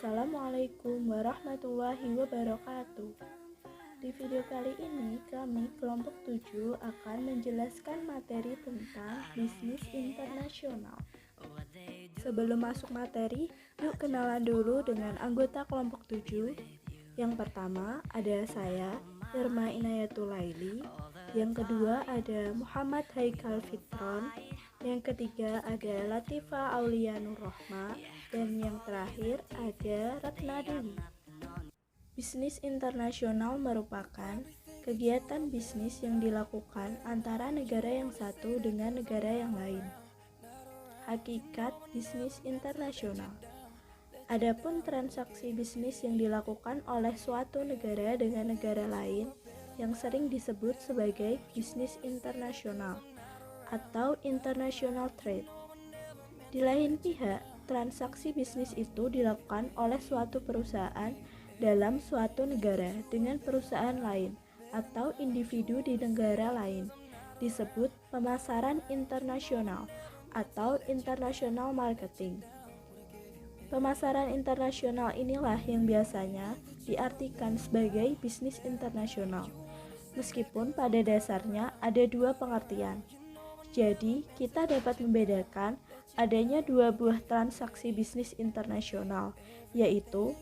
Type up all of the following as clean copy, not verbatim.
Assalamualaikum warahmatullahi wabarakatuh. Di video kali ini, kami kelompok 7 akan menjelaskan materi tentang bisnis internasional. Sebelum masuk materi, yuk kenalan dulu dengan anggota kelompok 7. Yang pertama ada saya, Irma Inayatul Laili. Yang kedua ada Muhammad Haikal Fitron. Yang ketiga ada Latifa Aulia Nur Rohma. Dan yang terakhir ada Ratna Dewi. Bisnis internasional merupakan kegiatan bisnis yang dilakukan antara negara yang satu dengan negara yang lain. Hakikat bisnis internasional. Adapun transaksi bisnis yang dilakukan oleh suatu negara dengan negara lain yang sering disebut sebagai bisnis internasional atau international trade. Di lain pihak, transaksi bisnis itu dilakukan oleh suatu perusahaan dalam suatu negara dengan perusahaan lain atau individu di negara lain, disebut pemasaran internasional atau international marketing. Pemasaran internasional inilah yang biasanya diartikan sebagai bisnis internasional, meskipun pada dasarnya ada dua pengertian. Jadi, kita dapat membedakan adanya dua buah transaksi bisnis internasional, yaitu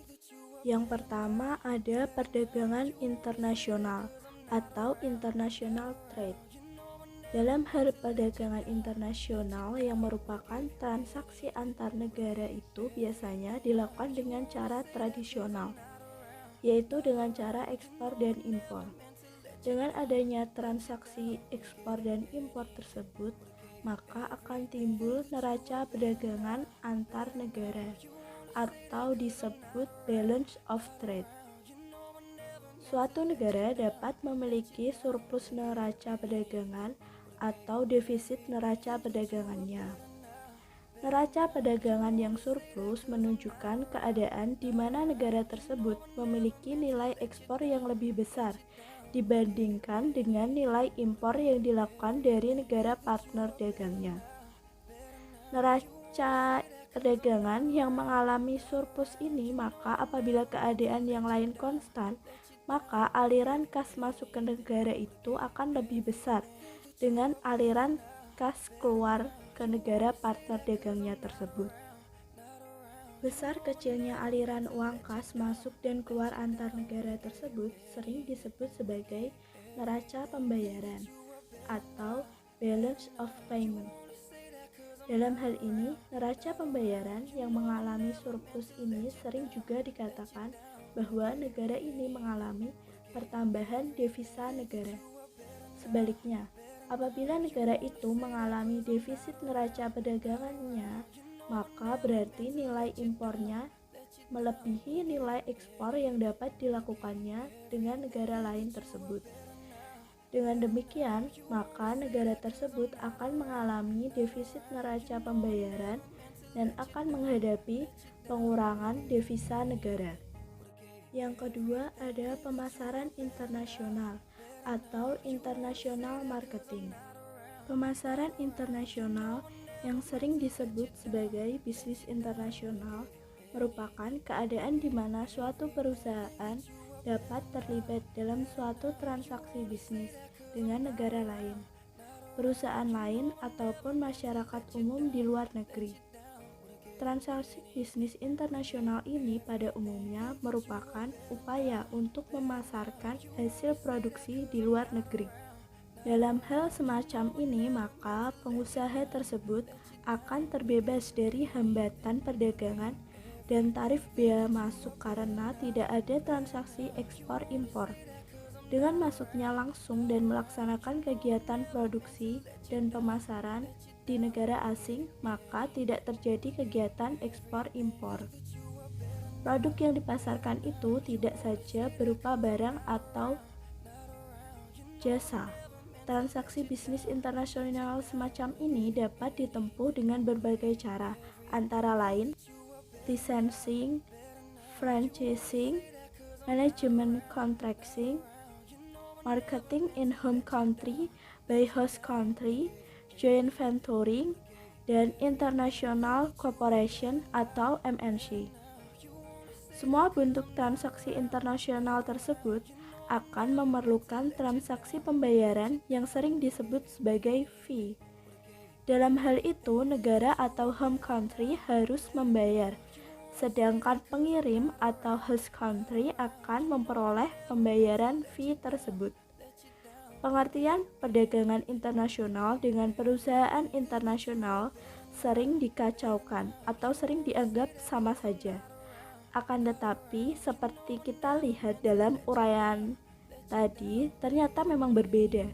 yang pertama ada perdagangan internasional atau international trade. Dalam hal perdagangan internasional yang merupakan transaksi antar negara itu biasanya dilakukan dengan cara tradisional, yaitu dengan cara ekspor dan impor. Dengan adanya transaksi ekspor dan impor tersebut, maka akan timbul neraca perdagangan antar negara atau disebut balance of trade. Suatu negara dapat memiliki surplus neraca perdagangan atau defisit neraca perdagangannya. Neraca perdagangan yang surplus menunjukkan keadaan di mana negara tersebut memiliki nilai ekspor yang lebih besar dibandingkan dengan nilai impor yang dilakukan dari negara partner dagangnya. Neraca perdagangan yang mengalami surplus ini, maka apabila keadaan yang lain konstan, maka aliran kas masuk ke negara itu akan lebih besar dengan aliran kas keluar ke negara partner dagangnya tersebut. Besar kecilnya aliran uang kas masuk dan keluar antar negara tersebut sering disebut sebagai neraca pembayaran atau balance of payment. Dalam hal ini, neraca pembayaran yang mengalami surplus ini sering juga dikatakan bahwa negara ini mengalami pertambahan devisa negara. Sebaliknya, apabila negara itu mengalami defisit neraca perdagangannya, maka berarti nilai impornya melebihi nilai ekspor yang dapat dilakukannya dengan negara lain tersebut. Dengan demikian, maka negara tersebut akan mengalami defisit neraca pembayaran dan akan menghadapi pengurangan devisa negara. Yang kedua ada pemasaran internasional atau international marketing. Pemasaran internasional yang sering disebut sebagai bisnis internasional merupakan keadaan di mana suatu perusahaan dapat terlibat dalam suatu transaksi bisnis dengan negara lain, perusahaan lain, ataupun masyarakat umum di luar negeri. Transaksi bisnis internasional ini pada umumnya merupakan upaya untuk memasarkan hasil produksi di luar negeri. Dalam hal semacam ini, maka pengusaha tersebut akan terbebas dari hambatan perdagangan dan tarif bea masuk karena tidak ada transaksi ekspor-impor. Dengan masuknya langsung dan melaksanakan kegiatan produksi dan pemasaran di negara asing, maka tidak terjadi kegiatan ekspor-impor. Produk yang dipasarkan itu tidak saja berupa barang atau jasa. Transaksi bisnis internasional semacam ini dapat ditempuh dengan berbagai cara, antara lain licensing, franchising, management contracting, marketing in home country by host country, joint venturing, dan international cooperation atau MNC. Semua bentuk transaksi internasional tersebut akan memerlukan transaksi pembayaran yang sering disebut sebagai fee. Dalam hal itu, negara atau home country harus membayar, sedangkan pengirim atau host country akan memperoleh pembayaran fee tersebut. Pengertian perdagangan internasional dengan perusahaan internasional sering dikacaukan atau sering dianggap sama saja. Akan tetapi, seperti kita lihat dalam uraian tadi, ternyata memang berbeda.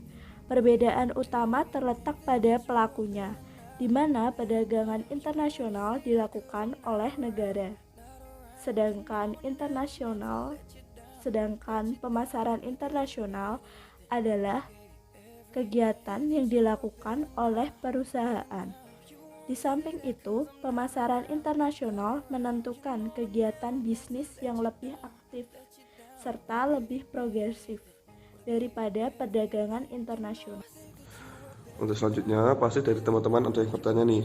Perbedaan utama terletak pada pelakunya, di mana perdagangan internasional dilakukan oleh negara. Sedangkan pemasaran internasional adalah kegiatan yang dilakukan oleh perusahaan. Di samping itu, pemasaran internasional menentukan kegiatan bisnis yang lebih aktif serta lebih progresif daripada perdagangan internasional. Untuk selanjutnya, pasti dari teman-teman ada yang bertanya nih,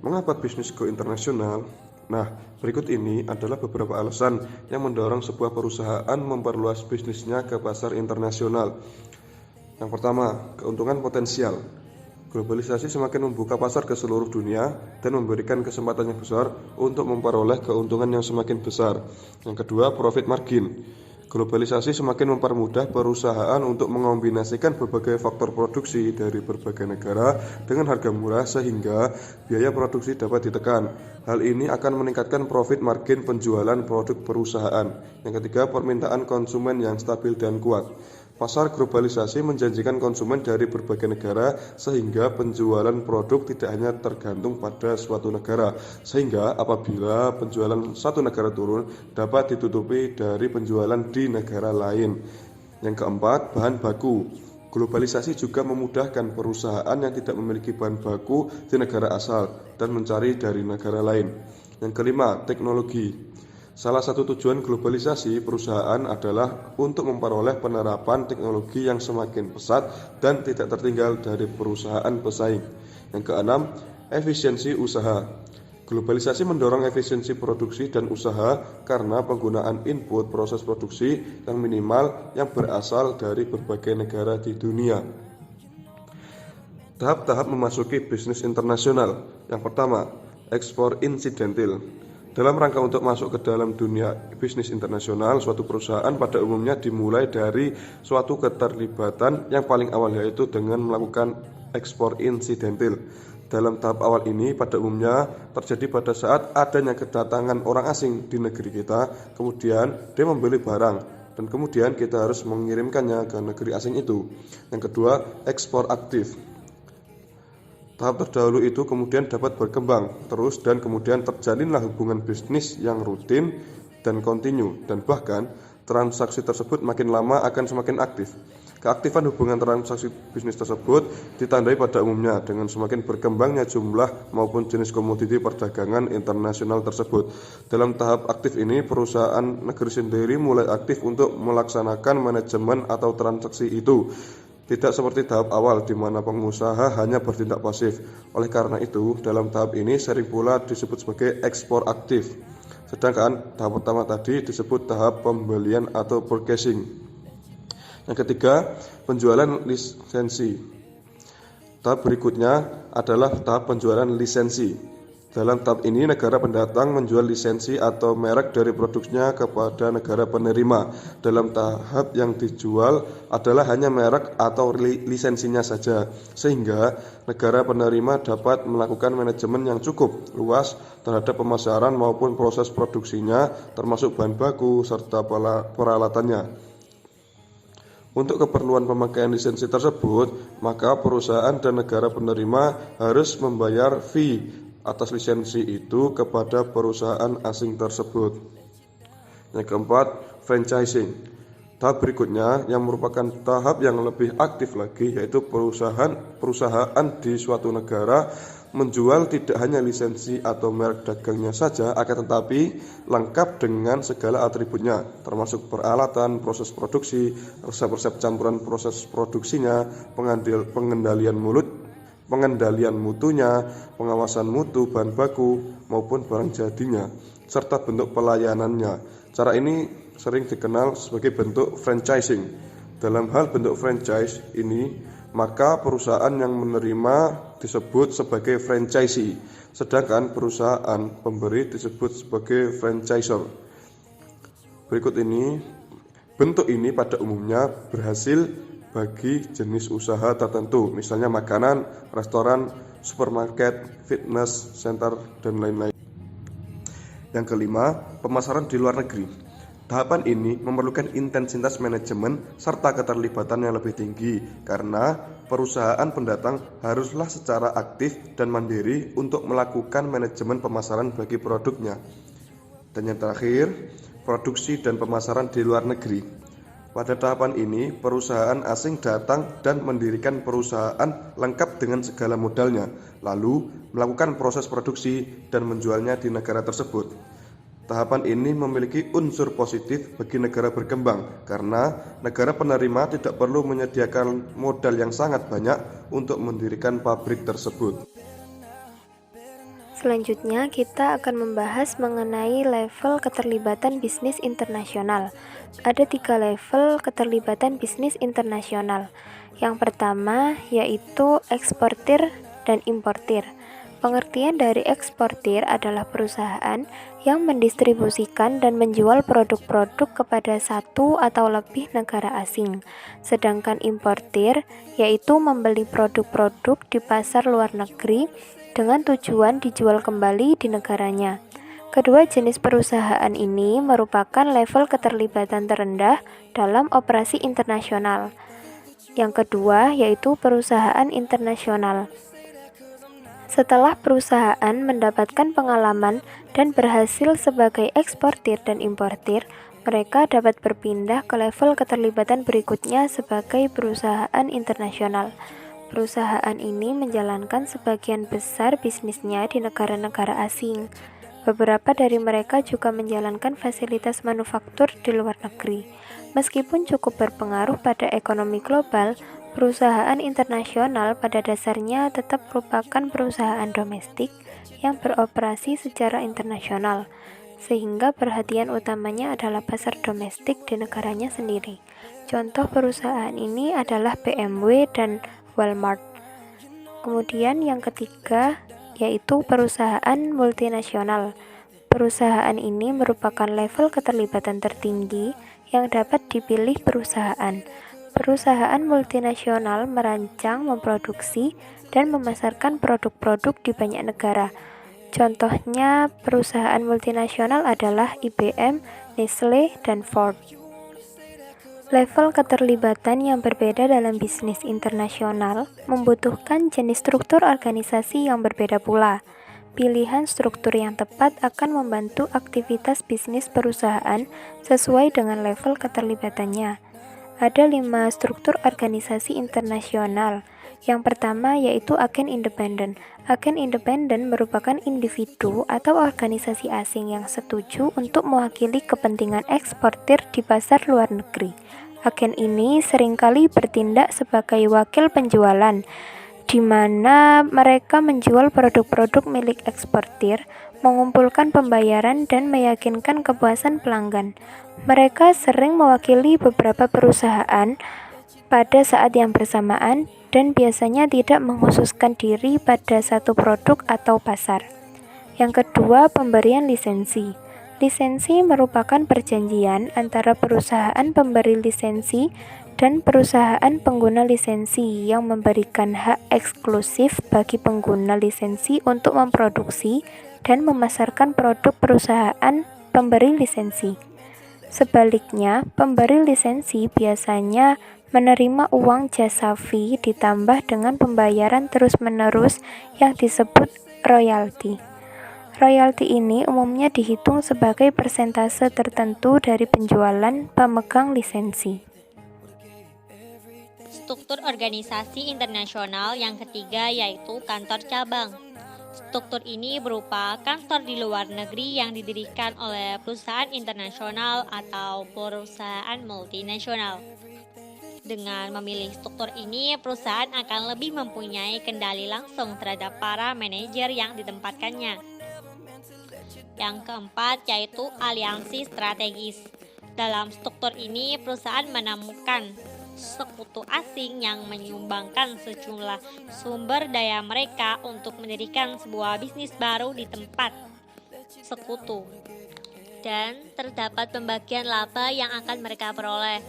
mengapa bisnis go internasional? Nah, berikut ini adalah beberapa alasan yang mendorong sebuah perusahaan memperluas bisnisnya ke pasar internasional. Yang pertama, keuntungan potensial. Globalisasi semakin membuka pasar ke seluruh dunia dan memberikan kesempatan yang besar untuk memperoleh keuntungan yang semakin besar. Yang kedua, profit margin. Globalisasi semakin mempermudah perusahaan untuk mengombinasikan berbagai faktor produksi dari berbagai negara dengan harga murah sehingga biaya produksi dapat ditekan. Hal ini akan meningkatkan profit margin penjualan produk perusahaan. Yang ketiga, permintaan konsumen yang stabil dan kuat. Pasar globalisasi menjanjikan konsumen dari berbagai negara sehingga penjualan produk tidak hanya tergantung pada suatu negara, sehingga apabila penjualan satu negara turun dapat ditutupi dari penjualan di negara lain. Yang keempat, bahan baku. Globalisasi juga memudahkan perusahaan yang tidak memiliki bahan baku di negara asal dan mencari dari negara lain. Yang kelima, teknologi. Salah satu tujuan globalisasi perusahaan adalah untuk memperoleh penerapan teknologi yang semakin pesat dan tidak tertinggal dari perusahaan pesaing. Yang keenam, efisiensi usaha. Globalisasi mendorong efisiensi produksi dan usaha karena penggunaan input proses produksi yang minimal yang berasal dari berbagai negara di dunia. Tahap-tahap memasuki bisnis internasional. Yang pertama, ekspor insidentil. Dalam rangka untuk masuk ke dalam dunia bisnis internasional, suatu perusahaan pada umumnya dimulai dari suatu keterlibatan yang paling awal, yaitu dengan melakukan ekspor insidentil. Dalam tahap awal ini pada umumnya terjadi pada saat adanya kedatangan orang asing di negeri kita, kemudian dia membeli barang dan kemudian kita harus mengirimkannya ke negeri asing itu. Yang kedua, ekspor aktif. Tahap terdahulu itu kemudian dapat berkembang terus dan kemudian terjalinlah hubungan bisnis yang rutin dan kontinu, dan bahkan transaksi tersebut makin lama akan semakin aktif. Keaktifan hubungan transaksi bisnis tersebut ditandai pada umumnya dengan semakin berkembangnya jumlah maupun jenis komoditi perdagangan internasional tersebut. Dalam tahap aktif ini, perusahaan negeri sendiri mulai aktif untuk melaksanakan manajemen atau transaksi itu. Tidak seperti tahap awal di mana pengusaha hanya bertindak pasif. Oleh karena itu, dalam tahap ini sering pula disebut sebagai ekspor aktif. Sedangkan tahap pertama tadi disebut tahap pembelian atau purchasing. Yang ketiga, penjualan lisensi. Tahap berikutnya adalah tahap penjualan lisensi. Dalam tahap ini, negara pendatang menjual lisensi atau merek dari produksinya kepada negara penerima. Dalam tahap yang dijual adalah hanya merek atau lisensinya saja, sehingga negara penerima dapat melakukan manajemen yang cukup luas terhadap pemasaran maupun proses produksinya, termasuk bahan baku serta peralatannya. Untuk keperluan pemakaian lisensi tersebut, maka perusahaan dan negara penerima harus membayar fee atas lisensi itu kepada perusahaan asing tersebut. Yang keempat, franchising. Tahap berikutnya yang merupakan tahap yang lebih aktif lagi, yaitu perusahaan di suatu negara menjual tidak hanya lisensi atau merek dagangnya saja, akan tetapi lengkap dengan segala atributnya, termasuk peralatan, proses produksi, resep-resep campuran proses produksinya, pengendalian mutunya, pengawasan mutu bahan baku maupun barang jadinya, serta bentuk pelayanannya. Cara ini sering dikenal sebagai bentuk franchising. Dalam hal bentuk franchise ini, maka perusahaan yang menerima disebut sebagai franchisee, sedangkan perusahaan pemberi disebut sebagai franchisor. Berikut ini, bentuk ini pada umumnya berhasil bagi jenis usaha tertentu, misalnya makanan, restoran, supermarket, fitness center, dan lain-lain. Yang kelima, pemasaran di luar negeri. Tahapan ini memerlukan intensitas manajemen serta keterlibatan yang lebih tinggi karena perusahaan pendatang haruslah secara aktif dan mandiri untuk melakukan manajemen pemasaran bagi produknya. Dan yang terakhir, produksi dan pemasaran di luar negeri. Pada tahapan ini, perusahaan asing datang dan mendirikan perusahaan lengkap dengan segala modalnya, lalu melakukan proses produksi dan menjualnya di negara tersebut. Tahapan ini memiliki unsur positif bagi negara berkembang, karena negara penerima tidak perlu menyediakan modal yang sangat banyak untuk mendirikan pabrik tersebut. Selanjutnya, kita akan membahas mengenai level keterlibatan bisnis internasional. Ada 3 level keterlibatan bisnis internasional. Yang pertama yaitu eksportir dan importir. Pengertian dari eksportir adalah perusahaan yang mendistribusikan dan menjual produk-produk kepada satu atau lebih negara asing. Sedangkan importir yaitu membeli produk-produk di pasar luar negeri dengan tujuan dijual kembali di negaranya. Kedua jenis perusahaan ini merupakan level keterlibatan terendah dalam operasi internasional. Yang kedua yaitu perusahaan internasional. Setelah perusahaan mendapatkan pengalaman dan berhasil sebagai eksportir dan importir, mereka dapat berpindah ke level keterlibatan berikutnya sebagai perusahaan internasional. Perusahaan ini menjalankan sebagian besar bisnisnya di negara-negara asing. Beberapa dari mereka juga menjalankan fasilitas manufaktur di luar negeri. Meskipun cukup berpengaruh pada ekonomi global, perusahaan internasional pada dasarnya tetap merupakan perusahaan domestik yang beroperasi secara internasional, sehingga perhatian utamanya adalah pasar domestik di negaranya sendiri. Contoh perusahaan ini adalah BMW dan Walmart. Kemudian yang ketiga yaitu perusahaan multinasional. Perusahaan ini merupakan level keterlibatan tertinggi yang dapat dipilih perusahaan. Perusahaan multinasional merancang, memproduksi, dan memasarkan produk-produk di banyak negara. Contohnya perusahaan multinasional adalah IBM, Nestle, dan Ford. Level keterlibatan yang berbeda dalam bisnis internasional membutuhkan jenis struktur organisasi yang berbeda pula. Pilihan struktur yang tepat akan membantu aktivitas bisnis perusahaan sesuai dengan level keterlibatannya. Ada 5 struktur organisasi internasional. Yang pertama yaitu agen independen. Agen independen merupakan individu atau organisasi asing yang setuju untuk mewakili kepentingan eksportir di pasar luar negeri. Agen ini seringkali bertindak sebagai wakil penjualan, di mana mereka menjual produk-produk milik eksportir, mengumpulkan pembayaran, dan meyakinkan kepuasan pelanggan. Mereka sering mewakili beberapa perusahaan pada saat yang bersamaan dan biasanya tidak mengkhususkan diri pada satu produk atau pasar. Yang kedua, pemberian lisensi. Lisensi merupakan perjanjian antara perusahaan pemberi lisensi dan perusahaan pengguna lisensi yang memberikan hak eksklusif bagi pengguna lisensi untuk memproduksi dan memasarkan produk perusahaan pemberi lisensi. Sebaliknya, pemberi lisensi biasanya menerima uang jasa fee ditambah dengan pembayaran terus-menerus yang disebut royalti. Royalti ini umumnya dihitung sebagai persentase tertentu dari penjualan pemegang lisensi. Struktur organisasi internasional yang ketiga yaitu kantor cabang. Struktur ini berupa kantor di luar negeri yang didirikan oleh perusahaan internasional atau perusahaan multinasional. Dengan memilih struktur ini, perusahaan akan lebih mempunyai kendali langsung terhadap para manajer yang ditempatkannya. Yang keempat yaitu aliansi strategis. Dalam struktur ini, perusahaan menemukan sekutu asing yang menyumbangkan sejumlah sumber daya mereka untuk mendirikan sebuah bisnis baru di tempat sekutu. Dan terdapat pembagian laba yang akan mereka peroleh.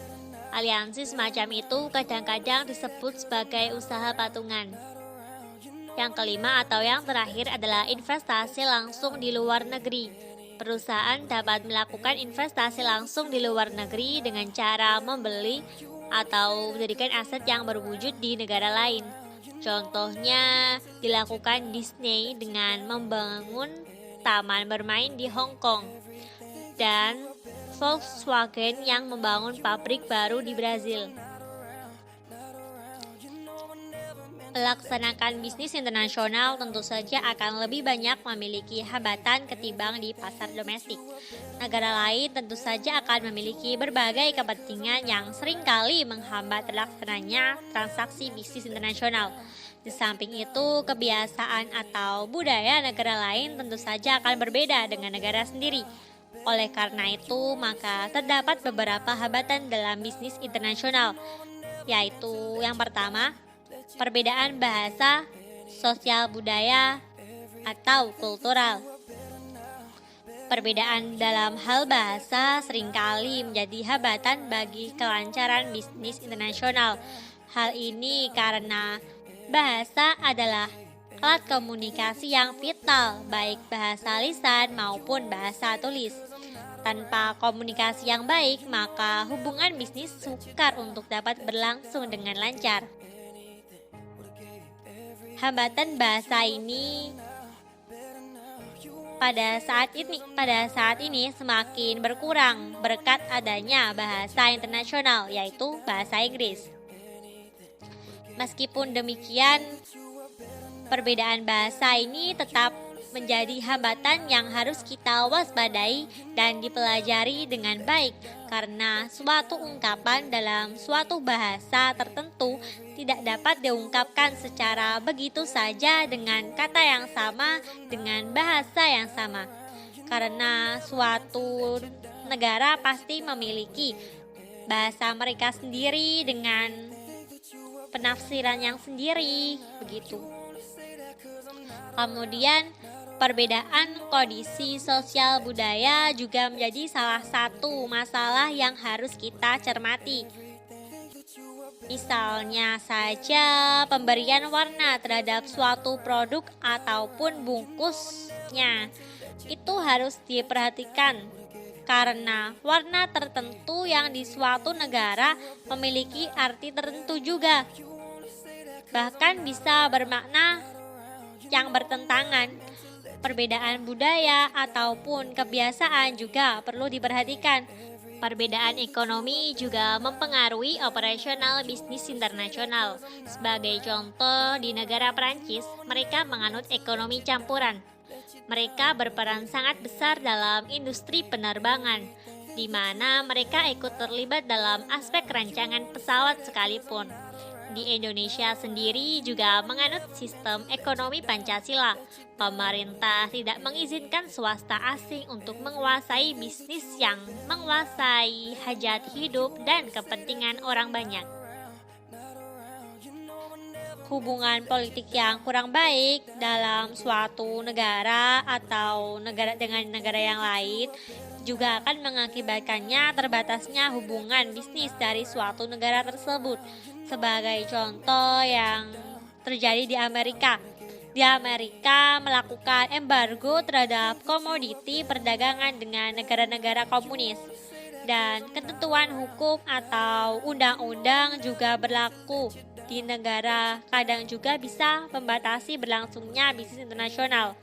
Aliansi semacam itu kadang-kadang disebut sebagai usaha patungan. Yang kelima atau yang terakhir adalah investasi langsung di luar negeri. Perusahaan dapat melakukan investasi langsung di luar negeri dengan cara membeli atau mendirikan aset yang berwujud di negara lain. Contohnya dilakukan Disney dengan membangun taman bermain di Hong Kong dan Volkswagen yang membangun pabrik baru di Brazil. Melaksanakan bisnis internasional tentu saja akan lebih banyak memiliki hambatan ketimbang di pasar domestik. Negara lain tentu saja akan memiliki berbagai kepentingan yang seringkali menghambat terlaksananya transaksi bisnis internasional. Di samping itu, kebiasaan atau budaya negara lain tentu saja akan berbeda dengan negara sendiri. Oleh karena itu, maka terdapat beberapa hambatan dalam bisnis internasional, yaitu yang pertama, perbedaan bahasa, sosial budaya, atau kultural. Perbedaan dalam hal bahasa seringkali menjadi hambatan bagi kelancaran bisnis internasional. Hal ini karena bahasa adalah alat komunikasi yang vital, baik bahasa lisan maupun bahasa tulis. Tanpa komunikasi yang baik, maka hubungan bisnis sukar untuk dapat berlangsung dengan lancar. Hambatan bahasa ini pada saat ini semakin berkurang berkat adanya bahasa internasional, yaitu bahasa Inggris. Meskipun demikian, perbedaan bahasa ini tetap menjadi hambatan yang harus kita waspadai dan dipelajari dengan baik, karena suatu ungkapan dalam suatu bahasa tertentu tidak dapat diungkapkan secara begitu saja dengan kata yang sama dengan bahasa yang sama, karena suatu negara pasti memiliki bahasa mereka sendiri dengan penafsiran yang sendiri, begitu. Kemudian perbedaan kondisi sosial budaya juga menjadi salah satu masalah yang harus kita cermati. Misalnya saja pemberian warna terhadap suatu produk ataupun bungkusnya itu harus diperhatikan, karena warna tertentu yang di suatu negara memiliki arti tertentu juga, bahkan bisa bermakna yang bertentangan. Perbedaan budaya ataupun kebiasaan juga perlu diperhatikan. Perbedaan ekonomi juga mempengaruhi operasional bisnis internasional. Sebagai contoh, di negara Perancis, mereka menganut ekonomi campuran. Mereka berperan sangat besar dalam industri penerbangan, di mana mereka ikut terlibat dalam aspek rancangan pesawat sekalipun. Di Indonesia sendiri juga menganut sistem ekonomi Pancasila. Pemerintah tidak mengizinkan swasta asing untuk menguasai bisnis yang menguasai hajat hidup dan kepentingan orang banyak. Hubungan politik yang kurang baik dalam suatu negara atau negara dengan negara yang lain juga akan mengakibatkannya terbatasnya hubungan bisnis dari suatu negara tersebut. Sebagai contoh yang terjadi di Amerika. Di Amerika melakukan embargo terhadap komoditi perdagangan dengan negara-negara komunis. Dan ketentuan hukum atau undang-undang juga berlaku di negara, kadang juga bisa membatasi berlangsungnya bisnis internasional.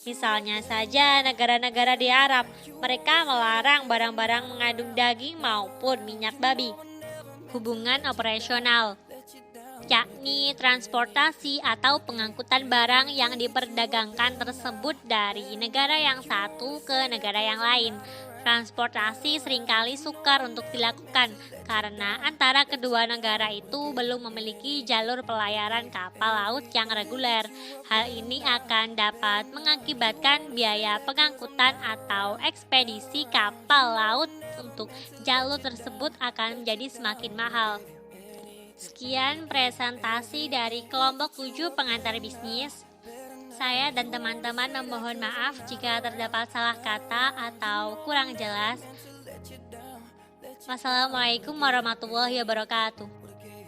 Misalnya saja negara-negara di Arab, mereka melarang barang-barang mengandung daging maupun minyak babi. Hubungan operasional, yakni transportasi atau pengangkutan barang yang diperdagangkan tersebut dari negara yang satu ke negara yang lain. Transportasi seringkali sukar untuk dilakukan karena antara kedua negara itu belum memiliki jalur pelayaran kapal laut yang reguler. Hal ini akan dapat mengakibatkan biaya pengangkutan atau ekspedisi kapal laut untuk jalur tersebut akan menjadi semakin mahal. Sekian presentasi dari kelompok 7 pengantar bisnis. Saya dan teman-teman memohon maaf jika terdapat salah kata atau kurang jelas. Wassalamualaikum warahmatullahi wabarakatuh.